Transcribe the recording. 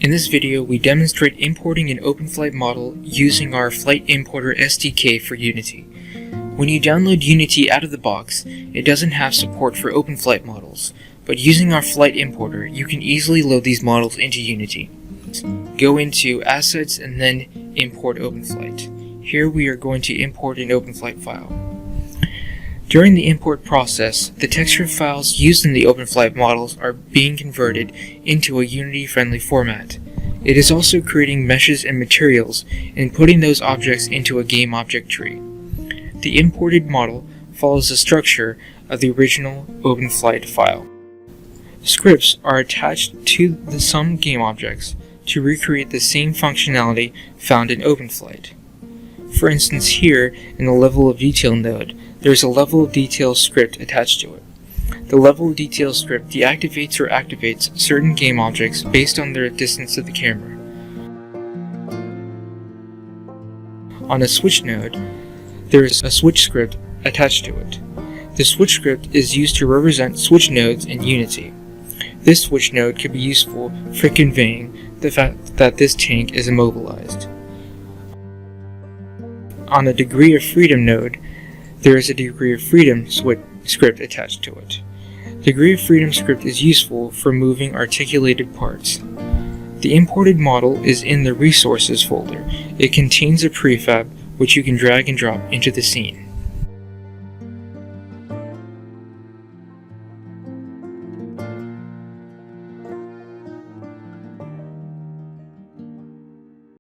In this video, we demonstrate importing an OpenFlight model using our Flight Importer SDK for Unity. When you download Unity out of the box, it doesn't have support for OpenFlight models, but using our Flight Importer, you can easily load these models into Unity. Go into Assets and then Import OpenFlight. Here we are going to import an OpenFlight file. During the import process, the texture files used in the OpenFlight models are being converted into a Unity-friendly format. It is also creating meshes and materials and putting those objects into a game object tree. The imported model follows the structure of the original OpenFlight file. Scripts are attached to some game objects to recreate the same functionality found in OpenFlight. For instance, here in the level of detail node, there is a level of detail script attached to it. The level of detail script deactivates or activates certain game objects based on their distance to the camera. On a switch node, there is a switch script attached to it. The switch script is used to represent switch nodes in Unity. This switch node could be useful for conveying the fact that this tank is immobilized. On a degree of freedom node, there is a degree of freedom script attached to it. Degree of freedom script is useful for moving articulated parts. The imported model is in the resources folder. It contains a prefab which you can drag and drop into the scene.